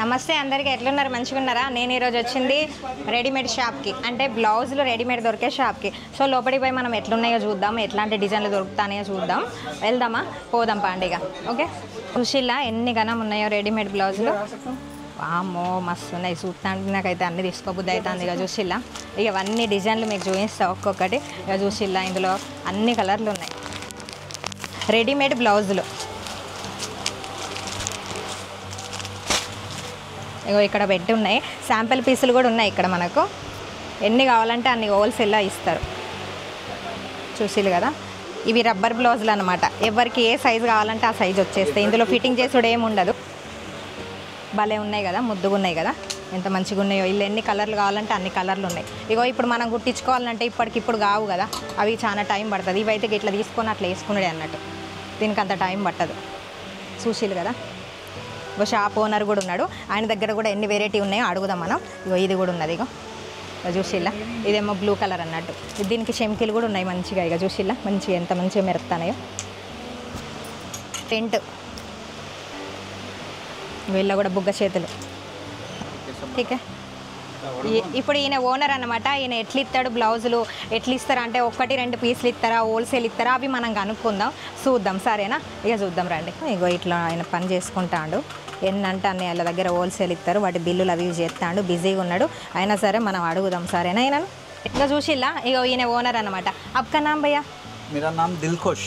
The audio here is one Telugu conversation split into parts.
నమస్తే అందరికీ ఎట్లున్నారు మంచిగా ఉన్నారా నేను ఈ రోజు వచ్చింది రెడీమేడ్ షాప్ కి అంటే బ్లౌజులు రెడీమేడ్ దొరికే షాప్ కి సో లోపలికి పోయి మనం ఎట్లున్నాయో చూద్దాం ఎట్లాంటి డిజైన్లు దొరుకుతాయో చూద్దాం వెళ్దామా పోదాం పండుగ ఓకే సుశీల ఎన్ని గణం ఉన్నాయో రెడీమేడ్ బ్లౌజులు వామ్మో మస్తు ఉన్నాయి చూస్తానికి నాకైతే అన్ని తీసుకోబుద్ది అవుతుంది ఇక చూసిల్లా ఇక అవన్నీ డిజైన్లు మీకు చూపిస్తా ఒక్కొక్కటి ఇక చూసిల్లా ఇందులో అన్ని కలర్లు ఉన్నాయి రెడీమేడ్ బ్లౌజులు ఇగో ఇక్కడ పెట్టి ఉన్నాయి శాంపిల్ పీసులు కూడా ఉన్నాయి ఇక్కడ మనకు ఎన్ని కావాలంటే అన్ని హోల్సేల్లో ఇస్తారు చూసిల్లు కదా ఇవి రబ్బర్ బ్లౌజులు అనమాట ఎవరికి ఏ సైజు కావాలంటే ఆ సైజు వచ్చేస్తాయి ఇందులో ఫిట్టింగ్ చేసుడు ఏమి ఉండదు భలే ఉన్నాయి కదా ముద్దుగా ఉన్నాయి కదా ఎంత మంచిగా ఉన్నాయో ఇల్లు ఎన్ని కలర్లు కావాలంటే అన్ని కలర్లు ఉన్నాయి ఇగో ఇప్పుడు మనం కుట్టించుకోవాలంటే ఇప్పటికిప్పుడు కావు కదా అవి చాలా టైం పడుతుంది ఇవైతే ఇట్లా తీసుకొని అట్లా వేసుకున్నాడే అన్నట్టు దీనికి అంత టైం పట్టదు చూసిల్లు కదా ఇగో షాప్ ఓనర్ కూడా ఉన్నాడు ఆయన దగ్గర కూడా ఎన్ని వెరైటీ ఉన్నాయో అడుగుదాం మనం ఇగో ఇది కూడా ఉన్నది ఇగో చూసిల్లా ఇదేమో బ్లూ కలర్ అన్నట్టు దీనికి చెంకిలు కూడా ఉన్నాయి మంచిగా ఇక చూసిల్లా మంచిగా ఎంత మంచిగా మెరుస్తానయో టెంట్ వీళ్ళ కూడా బుగ్గ చేతులు ఓకే ఇప్పుడు ఈయన ఓనర్ అనమాట ఈయన ఎట్లా ఇస్తాడు బ్లౌజులు ఎట్లా ఇస్తారా అంటే ఒకటి రెండు పీసులు ఇస్తారా హోల్సేల్ ఇస్తారా అవి మనం కనుక్కుందాం చూద్దాం సరేనా ఇక చూద్దాం రండి ఇగో ఇట్లా ఆయన పని చేసుకుంటాడు ఎన్నంటే అన్ని వాళ్ళ దగ్గర హోల్సేల్ ఇస్తారు వాటి బిల్లులు అవి చేస్తాడు బిజీగా ఉన్నాడు అయినా సరే మనం అడుగుదాం సరేనా ఈయనను ఇట్లా చూసిల్లా ఇక ఈయన ఓనర్ అనమాట అప్కా నామ్ భయ్యా मेरा नाम दिलखुश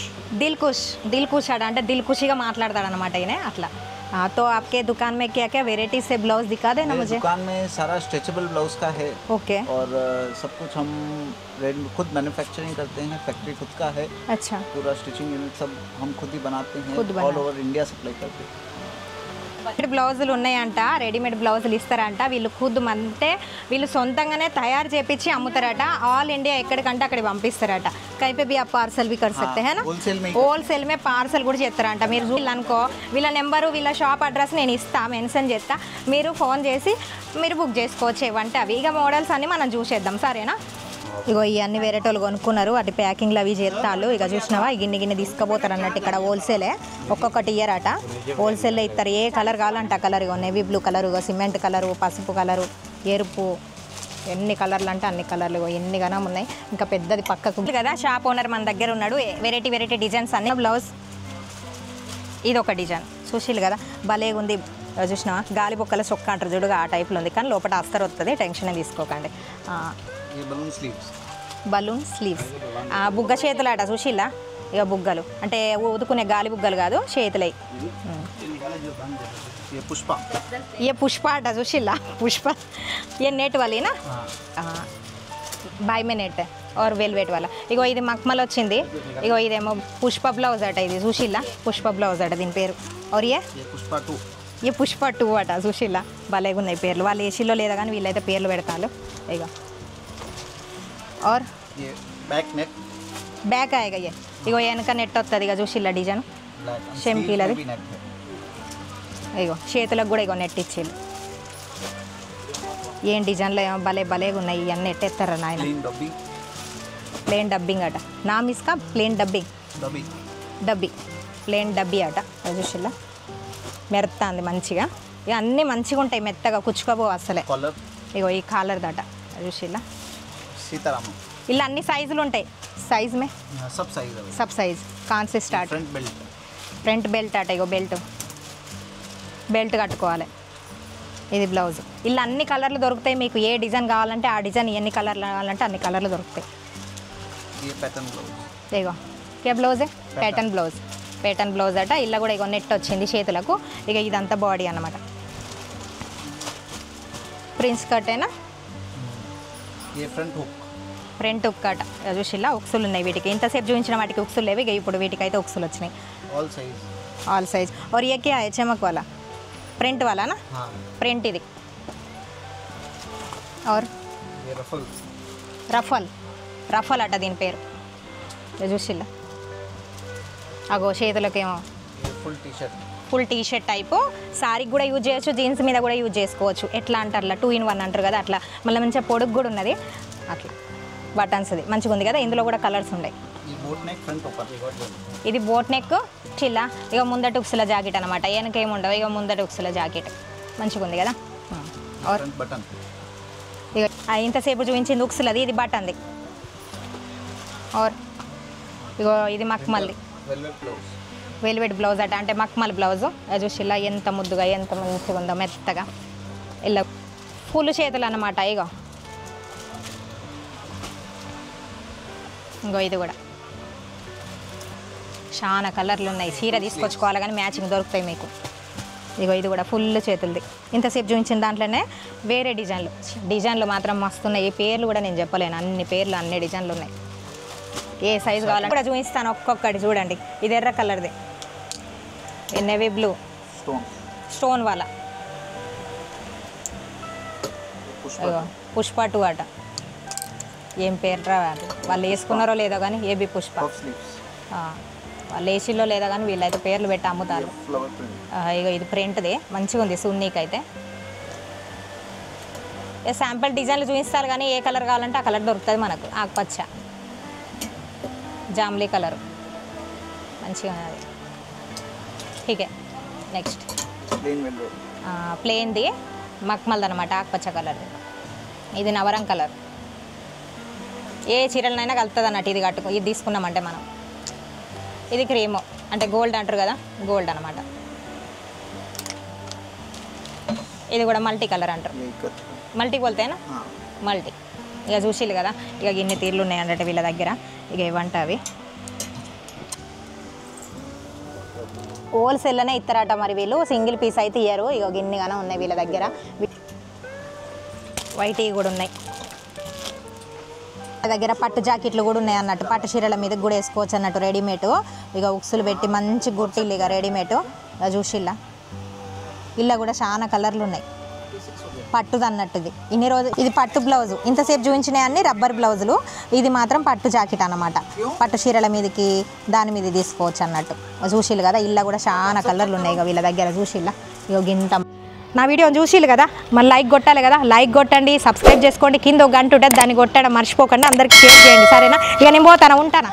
दिलखुश అంటే దిల్ఖుషిగా మాట్లాడతాడు అనమాట ఈయన అట్లా तो आपके दुकान में क्या क्या वेराइटी से ब्लाउज दिखा देना मुझे दुकान में सारा स्ट्रेचेबल ब्लाउज का है ओके और सब कुछ हम खुद मैन्युफैक्चरिंग करते हैं फैक्ट्री खुद का है अच्छा पूरा स्टिचिंग यूनिट सब हम खुद ही बनाते हैं ऑल ओवर इंडिया सप्लाई करते हैं బ్లౌజులు ఉన్నాయంట రెడీమేడ్ బ్లౌజులు ఇస్తారంట వీళ్ళు ఖుద్ అంటే వీళ్ళు సొంతంగానే తయారు చేపించి అమ్ముతారట ఆల్ ఇండియా ఎక్కడికంటే అక్కడికి పంపిస్తారట కైపే బి ఆ పార్సల్ भी कर सकते हैं ना హోల్సేల్ మే పార్సల్ కూడా చేస్తారంట మీరు చూడాలనుకో వీళ్ళ నెంబరు వీళ్ళ షాప్ అడ్రస్ నేను ఇస్తా మెన్షన్ చేస్తా మీరు ఫోన్ చేసి మీరు బుక్ చేసుకోవచ్చు ఏవంటే అవి ఇక మోడల్స్ అన్ని మనం చూసేద్దాం సరేనా ఇగో ఇవన్నీ వేరేటోళ్ళు కొనుక్కున్నారు వాటి ప్యాకింగ్లు అవి చేస్తాళ్ళు ఇక చూసినావా గిన్నె తీసుకుపోతారు అన్నట్టు ఇక్కడ హోల్సేలే ఒక్కొక్కటి ఇయరట హోల్సేల్లో ఇస్తారు ఏ కలర్ కావాలంటే ఆ కలర్ ఇగో navy blue colour cement colour పసుపు కలరు ఎరుపు ఎన్ని కలర్లు అంటే అన్ని కలర్లు ఎన్ని గనం ఉన్నాయి ఇంకా పెద్దది పక్కకు కదా షాప్ ఓనర్ మన దగ్గర ఉన్నాడు వెరైటీ డిజైన్స్ అన్ని బ్లౌజ్ ఇది ఒక డిజైన్ చూసిల్లు కదా భలేగా ఉంది చూసినావా గాలి బొక్కల చొక్కా అంటారు చూడుగా ఆ టైప్లో ఉంది కానీ లోపల అస్తరు వస్తుంది టెన్షన్ తీసుకోకండి బలూన్ స్లీవ్స్ బుగ్గ చేతులు అట చూసిల్లా ఇక బుగ్గలు అంటే ఊదుకునే గాలి బుగ్గలు కాదు చేతులై ये पुष्प आटा जोशीला पुष्प ये नेट वाली ना बाय में नेट है और वेलवेट वाला इगो ఇది మక్మల్ వచ్చింది ఇగో ఇదేమో పుష్ప బ్లౌజ్ అట ఇది చూసిల్లా పుష్ప బ్లౌజ్ అట దీని పేరు और ये పుష్ప 2 అట చూసిల్లా భలేగా ఉన్నాయి పేర్లు వాళ్ళు ఏసీలో లేదా కానీ వీళ్ళైతే పేర్లు పెడతారు ఇగో और ये बैक आएगा ये ఇగో వెనక నెట్ వస్తుంది ఇక చూసిల్లా డిజైన్ షెంకీలది ఇగో చేతులకు కూడా ఇగో నెట్ ఇచ్చేళ్ళు ఏం డిజైన్లో ఏమో భలేగా ఉన్నాయి ఇవన్నీ ఎట్టేస్తారా నాయన ప్లేన్ డబ్బింగ్ అట నామ్ ఇస్కా ప్లేన్ డబ్బి ప్లేన్ డబ్బి అట చూసిల్లా మెరుతుంది మంచిగా ఇక అన్నీ మంచిగా ఉంటాయి మెత్తగా కుచ్చుకోబో అసలే ఇగో ఈ కాలర్ దట చూసిల్లా ఇలా అన్ని సైజులు ఉంటాయి సైజ్ మే సబ్ సైజ్ కాన్ సే స్టార్ట్ ఫ్రంట్ బెల్ట్ అట ఇగో బెల్ట్ కట్టుకోవాలి ఇది బ్లౌజ్ ఇలా అన్ని కలర్లు దొరుకుతాయి మీకు ఏ డిజైన్ కావాలంటే ఆ డిజైన్ ఎన్ని కలర్లు కావాలంటే అన్ని కలర్లు దొరుకుతాయి ఇగో కే బ్లౌజ్ ప్యాటర్న్ బ్లౌజ్ అట ఇలా కూడా ఇగో నెట్ వచ్చింది చేతులకు ఇక ఇదంతా బాడీ అన్నమాట ప్రిన్స్ కట్టేనా ఫ్రంట్ హుక్ అట చూసిల్లా ఉక్సులు ఉన్నాయి వీటికి ఇంతసేపు చూపించిన వాటికి ఉక్సులు లేవు ఇక ఇప్పుడు వీటికైతే ఉక్సులు వచ్చినాయి ఆల్ సైజ్ और ये क्या है चमक वाला प्रिंट वाला ना प्रिंट ఇది और రఫల్ అట దీని పేరు చూసిల్లా అగో చేతులకేమో ఫుల్ టీ షర్ట్ టైపు సారీకి కూడా యూజ్ చేయొచ్చు జీన్స్ మీద కూడా యూజ్ చేసుకోవచ్చు ఎట్లా అంటారు 2 in 1 అంటారు కదా అట్లా మళ్ళీ మంచిగా పొడుగు కూడా ఉన్నది అట్లా బటన్స్ అది మంచిగా ఉంది కదా ఇందులో కూడా కలర్స్ ఉన్నాయి ఇది బోట్ నెక్ చిల్ల ఇక ముందట ఉక్సుల జాకెట్ అనమాట వెనక ఏముండవు ఇక ముందట ఉక్సుల జాకెట్ మంచిగా ఉంది కదా. బటన్ ఇక ఇంతసేపు చూపించింది ఉక్సులది, ఇది బటన్ది. ఆర్ ఇగో ఇది మక్మల్ది వెల్వెట్ బ్లౌజ్ అట, అంటే మక్మల్ బ్లౌజు. అది చూసి ఇలా ఎంత ముద్దుగా ఎంత మంచిగా ఉందో, మెత్తగా ఇలా ఫుల్ చేతులు అన్నమాట. ఇగో ఇంకో ఇది కూడా చాలా కలర్లు ఉన్నాయి. చీర తీసుకొచ్చుకోవాలి కానీ మ్యాచింగ్ దొరుకుతాయి మీకు. ఇగో ఇది కూడా ఫుల్ చేతులది. ఇంతసేపు చూపించిన దాంట్లోనే వేరే డిజైన్లు మాత్రం మస్తున్నాయి. పేర్లు కూడా నేను చెప్పలేను, అన్ని పేర్లు అన్ని డిజైన్లు ఉన్నాయి. ఏ సైజు కావాలంటే కూడా చూపిస్తాను ఒక్కొక్కటి. చూడండి ఇది ఎర్ర కలర్ది, నేవీ బ్లూ స్టోన్ వాళ్ళ. పుష్ప 2 అట. ఏం పేరు రా వాళ్ళు వేసుకున్నారో లేదో కానీ ఏబీ పుష్ప. వాళ్ళు ఏసీలో లేదో కానీ వీళ్ళైతే పేర్లు పెట్టి అమ్ముతారు. ఇక ఇది ప్రింట్ది మంచిగా ఉంది సున్నీకి అయితే. శాంపుల్ డిజైన్లు చూపిస్తారు కానీ ఏ కలర్ కావాలంటే ఆ కలర్ దొరుకుతుంది మనకు. ఆకుపచ్చ, జామ్లీ కలరు మంచిగా ఉన్నది. ఠీకే నెక్స్ట్ ప్లెయిన్ది మక్మల్ది అనమాట, ఆకుపచ్చ కలర్ది. ఇది నవరం కలర్. ఏ చీరలనైనా కలుపుతుంది అన్నట్టు ఇది కట్టుకో. ఇది తీసుకున్నామంటే మనం. ఇది క్రీము అంటే గోల్డ్ అంటారు కదా, గోల్డ్ అనమాట. ఇది కూడా మల్టీ కలర్ అంటారు. మల్టీ కొలితేనా మల్టీ. ఇక చూసిలు కదా, ఇక ఇన్ని తీర్లు ఉన్నాయి అన్నట్టు వీళ్ళ దగ్గర. ఇక ఇవ్వంట అవి హోల్సేల్లోనే ఇస్తారట మరి వీళ్ళు, సింగిల్ పీస్ అయితే ఇయ్యరు. ఇక గిన్నెగానే ఉన్నాయి వీళ్ళ దగ్గర. వైట్ కూడా ఉన్నాయి దగ్గర. పట్టు జాకెట్లు కూడా ఉన్నాయి అన్నట్టు, పట్టు చీరల మీద కూడా వేసుకోవచ్చు అన్నట్టు రెడీమేడ్. ఇక ఉక్సులు పెట్టి మంచి గుట్టిల్లు ఇక రెడీమేడ్. ఇక చూసిల్లా ఇలా కూడా చాలా కలర్లు ఉన్నాయి. పట్టుది అన్నట్టుది. ఇన్ని రోజు ఇది పట్టు బ్లౌజు, ఇంతసేపు చూపించినాయి అన్ని రబ్బర్ బ్లౌజులు. ఇది మాత్రం పట్టు జాకెట్ అన్నమాట. పట్టు చీరల మీదకి దాని మీద తీసుకోవచ్చు అన్నట్టు. చూసిల్లు కదా, ఇలా కూడా చాలా కలర్లు ఉన్నాయి ఇక వీళ్ళ దగ్గర. చూసిల్లా ఇక గింత. నా వీడియోని చూసిల్లు కదా, మళ్ళీ లైక్ కొట్టాలి కదా, లైక్ కొట్టండి, సబ్స్క్రైబ్ చేసుకోండి. కింద ఒక గంట ఉంటుంది, దాన్ని కొట్టడం మర్చిపోకండి. అందరికి షేర్ చేయండి సరేనా. ఇక నేను పోతాను, ఉంటానా.